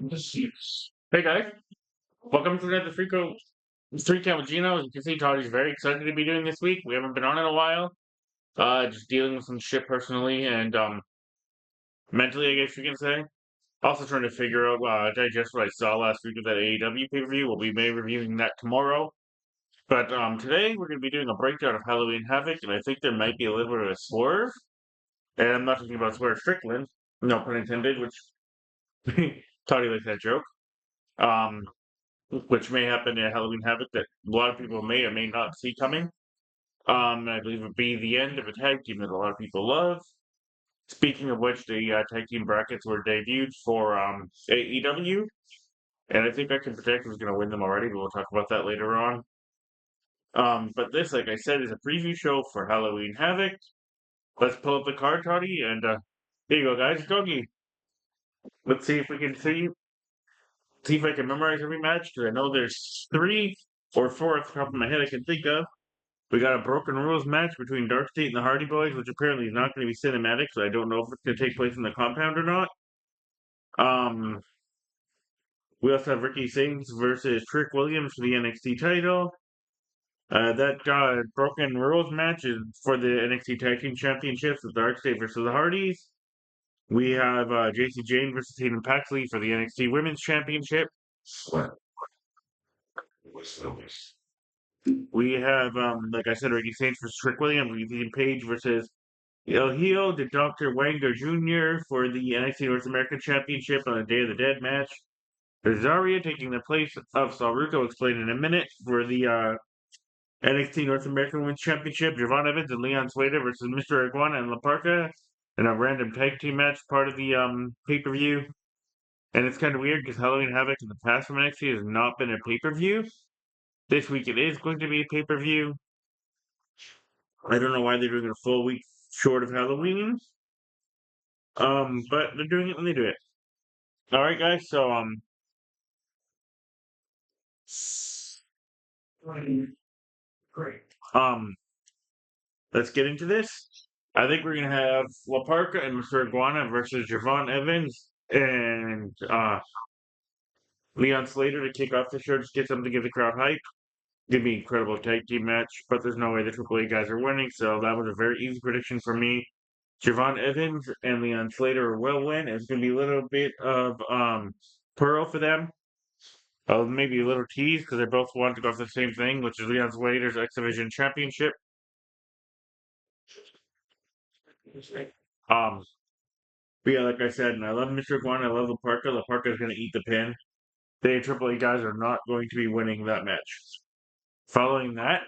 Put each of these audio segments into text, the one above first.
Hey guys, welcome to another Three Count with Gino. As you can see, Toddy's very excited to be doing this week. We haven't been on in a while. Just dealing with some shit personally and mentally, I guess you can say. Also trying to figure out, digest what I saw last week with that AEW pay-per-view. We'll be maybe reviewing that tomorrow. But today we're going to be doing a breakdown of Halloween Havoc, and I think there might be a little bit of a swerve. And I'm not talking about Swerve Strickland, no pun intended, which Toddy likes that joke. Um, which may happen in Halloween Havoc that a lot of people may or may not see coming. And I believe it would be the end of a tag team that a lot of people love. Speaking of which, the tag team brackets were debuted for AEW, and I think I can predict who's going to win them already, but we'll talk about that later on. But this, like I said, is a preview show for Halloween Havoc. Let's pull up the card, Toddy, and here you go, guys. Doggy. Let's see if we can see if I can memorize every match because I know there's three or four off the top of my head I can think of. We got a Broken Rules match between Dark State and the Hardy Boys, which apparently is not going to be cinematic, so I don't know if it's going to take place in the compound or not. Um, we also have Ricky Sings versus Trick Williams for the NXT title. That Broken Rules match is for the NXT Tag Team Championships with Dark State versus the Hardys. We have JC Jane versus Tatum Paxley for the NXT Women's Championship. We have, like I said, Ricky Saints versus Trick Williams. Ethan Page versus El Hijo de Dr. Wanger Jr. for the NXT North American Championship on a Day of the Dead match. There's Zarya taking the place of Salruko, I'll explain in a minute, for the NXT North American Women's Championship. Javon Evans and Leon Slater versus Mr. Iguana and La Parca in a random tag team match, part of the pay-per-view. And it's kind of weird because Halloween Havoc in the past from NXT has not been a pay-per-view. This week it is going to be a pay-per-view. I don't know why they're doing a full week short of Halloween. But they're doing it when they do it. All right, guys. So great. Let's get into this. I think we're gonna have La Parca and Mr. Iguana versus Javon Evans and Leon Slater to kick off the show. Just get something to give the crowd hype. Give me incredible tag team match, but there's no way the Triple A guys are winning. So that was a very easy prediction for me. Javon Evans and Leon Slater will win. It's gonna be a little bit of pearl for them. Maybe a little tease because they both want to go for the same thing, which is Leon Slater's X Division Championship. Um, but yeah, like I said, and I love Mr. Guan, I love La Parca. La Parca is going to eat the pin. The Triple A guys are not going to be winning that match. Following that,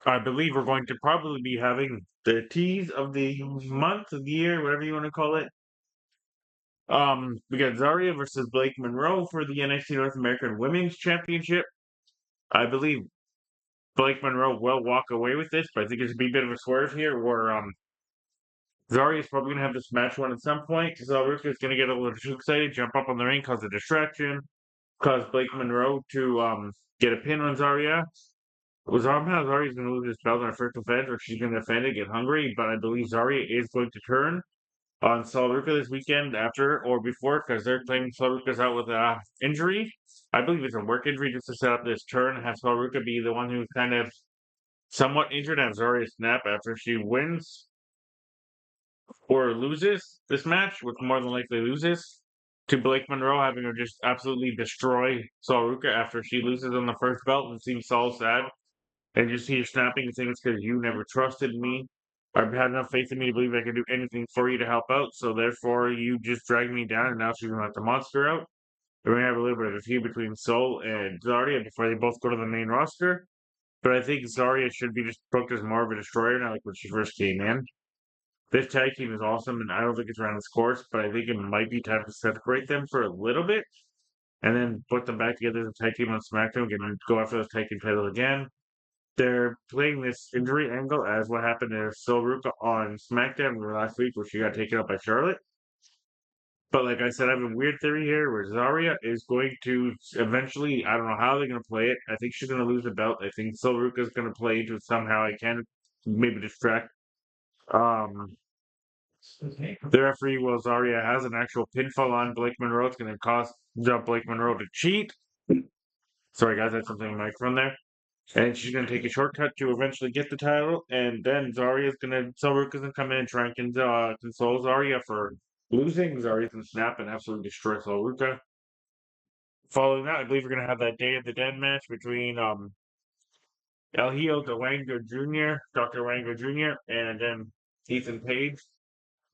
I believe we're going to probably be having the tease of the month, of the year, whatever you want to call it. We got Zarya versus Blake Monroe for the NXT North American Women's Championship. I believe Blake Monroe will walk away with this, but I think it's a bit of a swerve here where Zarya is probably going to have this match won at some point because Ruka is going to get a little too excited, jump up on the ring, cause a distraction, cause Blake Monroe to get a pin on Zarya. Somehow Zarya's going to lose his belt on her first defense, or she's going to defend it, get hungry, but I believe Zarya is going to turn on Sol Ruka this weekend after or before because they're claiming Sol Ruka's out with an injury. I believe it's a work injury just to set up this turn and have Sol Ruka be the one who's kind of somewhat injured and have Zarya snap after she wins or loses this match, which more than likely loses, to Blake Monroe having her just absolutely destroy Sol Ruka after she loses on the first belt and seems so sad. And you see her snapping and saying it's because you never trusted me or had enough faith in me to believe I could do anything for you to help out. So therefore, you just dragged me down, and now she's gonna let the monster out. We're gonna have a little bit of a feud between Sol and Zarya before they both go to the main roster. But I think Zarya should be just booked as more of a destroyer now, like when she first came in. This tag team is awesome, and I don't think it's around its course, but I think it might be time to separate them for a little bit and then put them back together as a tag team on SmackDown and go after the tag team title again. They're playing this injury angle as what happened to Sol Ruka on SmackDown last week, where she got taken out by Charlotte. But like I said, I have a weird theory here where Zarya is going to eventually, I don't know how they're going to play it. I think she's going to lose the belt. I think Sol Ruka is going to play into it somehow. I can maybe distract um, The referee will Zarya has an actual pinfall on Blake Monroe. It's going to cause Blake Monroe to cheat. Sorry, guys, that's something Mike from there. And she's going to take a shortcut to eventually get the title. And then Zarya's going to, Silver's going to come in and try and console Zarya for losing. Zarya's going to snap and absolutely destroy Silver. Following that, I believe we're going to have that Day of the Dead match between El Hijo de Wango Jr., Dr. Wango Jr., and then Ethan Page.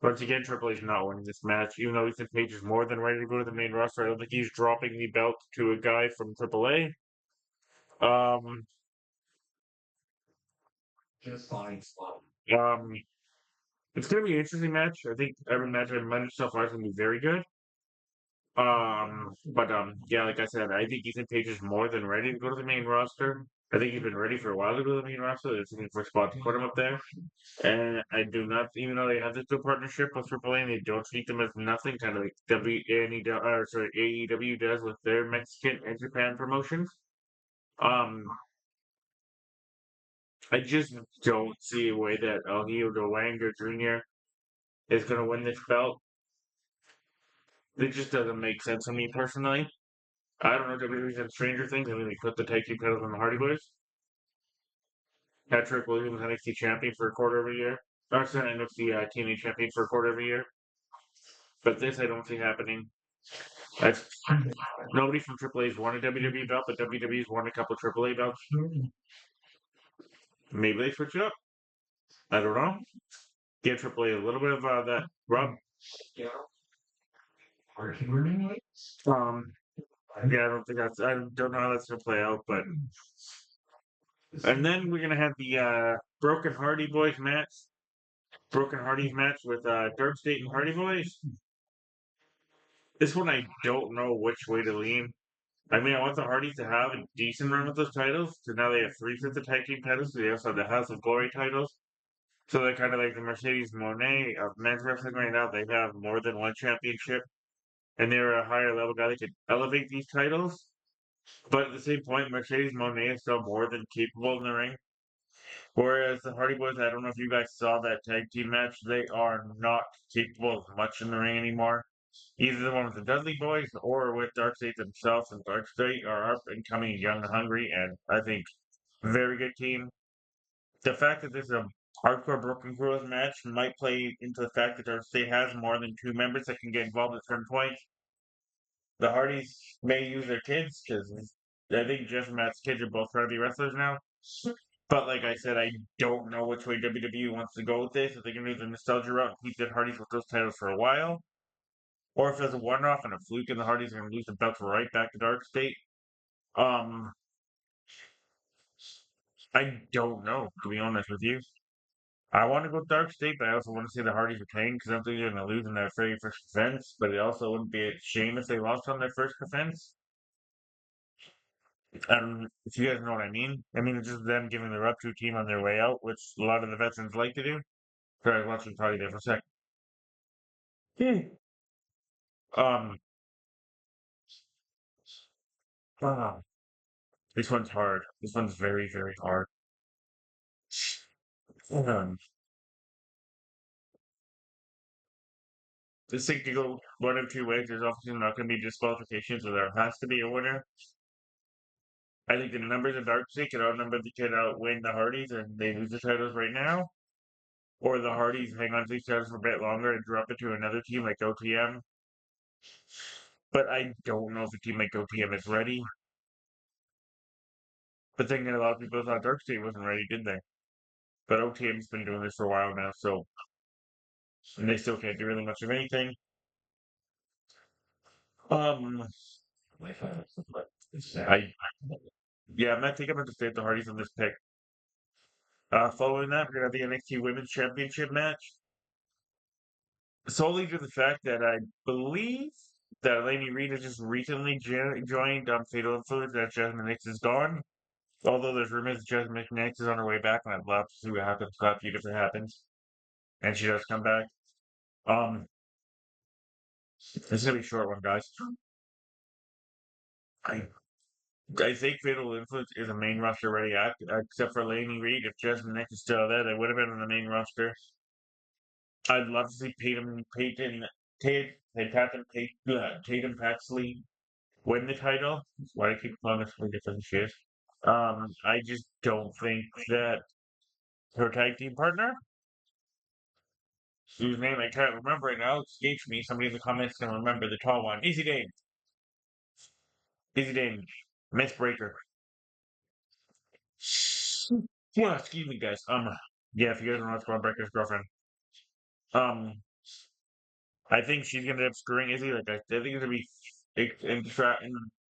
Once again, Triple H not winning this match, even though Ethan Page is more than ready to go to the main roster. I don't think he's dropping the belt to a guy from Triple A. Um, um, it's gonna be an interesting match. I think every match I've managed so far is gonna be very good. Yeah, like I said, I think Ethan Page is more than ready to go to the main roster. I think he's been ready for a while to go to the main roster. They're looking for a spot to put him up there. And I do not, even though they have this good partnership with Triple A, and they don't treat them as nothing, kind of like AEW does with their Mexican and Japan promotions. Um, I just don't see a way that El Hijo de Wanga Jr. is going to win this belt. It just doesn't make sense to me personally. I don't know WWE's done Stranger Things. I mean, they put the tag team titles on the Hardy Boys. Patrick Williams, NXT champion for a quarter of a year. Or sorry, NXT TNA champion for a quarter of a year. But this I don't see happening. That's nobody from AAA's won a WWE belt, but WWE's won a couple AAA belts. Maybe they switch it up. I don't know. Give AAA a little bit of that rub. Um, yeah, I don't think that's. I don't know how that's gonna play out, but and then we're gonna have the Broken Hardy Boys match. Broken Hardy's match with Dark State and Hardy Boys. This one I don't know which way to lean. I mean, I want the Hardys to have a decent run with those titles. So now they have three sets of tag team titles. So they also have the House of Glory titles. So they're kind of like the Mercedes Monet of men's wrestling right now. They have more than one championship, and they're a higher level guy that could elevate these titles. But at the same point, Mercedes Monet is still more than capable in the ring. Whereas the Hardy Boys, I don't know if you guys saw that tag team match, they are not capable of much in the ring anymore. Either the one with the Dudley Boys or with Darkseid themselves, and Darkseid are up and coming young and hungry, and I think very good team. The fact that this is a hardcore Broken Girls match might play into the fact that Darkseid has more than two members that can get involved at certain points. The Hardys may use their kids because I think Jeff and Matt's kids are both trying to be wrestlers now. But like I said, I don't know which way WWE wants to go with this. If they're going to do the nostalgia route and keep the Hardys with those titles for a while, or if it's a one-off and a fluke and the Hardys are going to lose the belts right back to Dark State. Um, I don't know, to be honest with you. I want to go Dark State, but I also want to see the Hardys retain because I don't think they're going to lose in their very first defense. But it also wouldn't be a shame if they lost on their first defense. If you guys know what I mean. I mean, it's just them giving the up to team on their way out, which a lot of the veterans like to do. Sorry, I was watching probably there for a sec. Um, ah, this one's hard. This one's very, very hard. Um, this thing could go one of two ways. There's obviously not going to be disqualifications, so there has to be a winner. I think the numbers of Dark State could outwin the Hardys, and they lose the titles right now. Or the Hardys hang on to these titles for a bit longer and drop it to another team like OTM. But I don't know if a team like OTM is ready. But then again, a lot of people thought Dark State wasn't ready, did they? But OTM's been doing this for a while now, so and they still can't do really much of anything. Um, I yeah, I'm not taking up to stay at the Hardys on this pick. Following that, we're gonna have the NXT Women's Championship match. Solely due to the fact that I believe that Lady Reed has just recently joined Fatal Influence that Jasmine Nix is gone. Although there's rumors that Jasmine Nix is on her way back, and I'd love to see what happens to that feud if it happens. And she does come back. Um, it's gonna be a short one, guys. I I think Fatal Influence is a main roster ready act, except for Laney Reed. If Jasmine Nix is still there, they would have been on the main roster. I'd love to see Tatum Paxley win the title. Why do I keep calling this something different than she is? I just don't think that her tag team partner, whose name I can't remember right now, escapes me. Somebody in the comments can remember the tall one. Easy Dane, Miss Breaker. Well, excuse me, guys. Yeah, if you guys don't know what's going Breaker's girlfriend. Um, I think she's gonna end up screwing Izzy. I think it's gonna be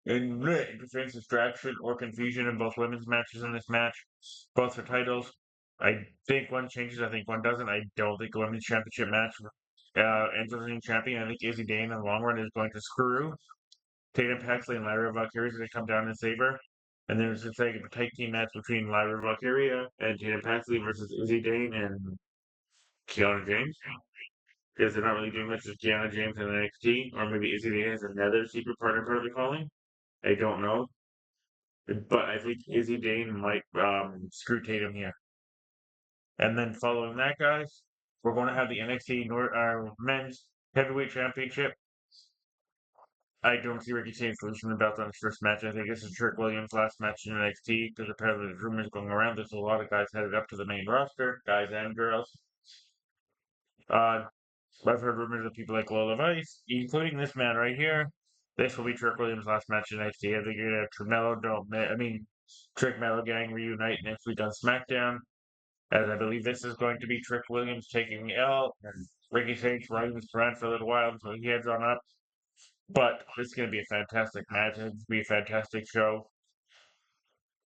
interference, distraction, or confusion in both women's matches in this match, both for titles. I think one changes. I think one doesn't. I don't think the women's championship match ends with a new champion. I think Izzy Dane in the long run is going to screw Tatum Paxley and Lyra Valkyria is going to come down and save her. And then it's just like a tag team match between Lyra Valkyria and Tatum Paxley versus Izzy Dane and Kiana James. Because they're not really doing much with Kiana James in NXT, or maybe Izzy Dane has another secret partner part of the calling. I don't know. But I think Izzy Dane might screw Tatum here. And then following that, guys, we're going to have the NXT Men's Heavyweight Championship. I don't see Ricky Saints losing the belt on his first match. I think this is Trick Williams' last match in NXT because apparently there's rumors going around. There's a lot of guys headed up to the main roster, guys and girls. Uh, I've heard rumors of people like Lola Vice, including this man right here. This will be Trick Williams' last match in NXT. I think you're gonna have Trick Mello Gang reunite next week on SmackDown. As I believe this is going to be Trick Williams taking the L and Ricky Saints riding his brand for a little while until he heads on up. But this is going to be a fantastic match. It's going to be a fantastic show.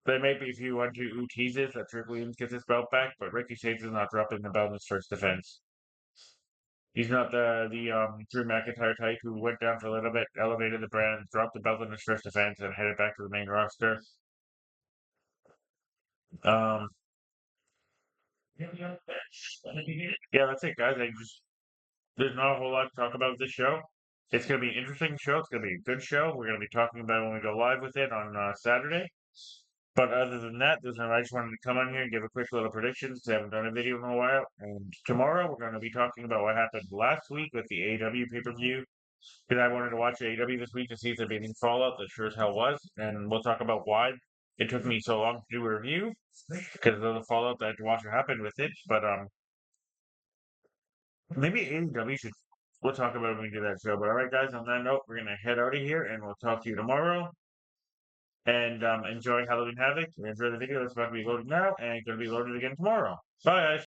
There may be a few 1-2 teases that Trick Williams gets his belt back, but Ricky Saints is not dropping the belt in his first defense. He's not the Drew McIntyre type who went down for a little bit, elevated the brand, dropped the belt in his first defense, and headed back to the main roster. Um, yeah, that's it, guys. There's not a whole lot to talk about this show. It's going to be an interesting show. It's going to be a good show. We're going to be talking about it when we go live with it on Saturday. But other than that, I just wanted to come on here and give a quick little predictions. I haven't done a video in a while. And tomorrow we're going to be talking about what happened last week with the AEW pay-per-view. Because I wanted to watch AEW this week to see if there'd be any fallout. That sure as hell was. And we'll talk about why it took me so long to do a review. Because of the fallout that I had to watch what happened with it. But maybe AEW should. We'll talk about it when we do that show. But alright, guys, on that note, we're going to head out of here and we'll talk to you tomorrow. And enjoy Halloween Havoc. Enjoy the video that's about to be loaded now and going to be loaded again tomorrow. Bye, guys.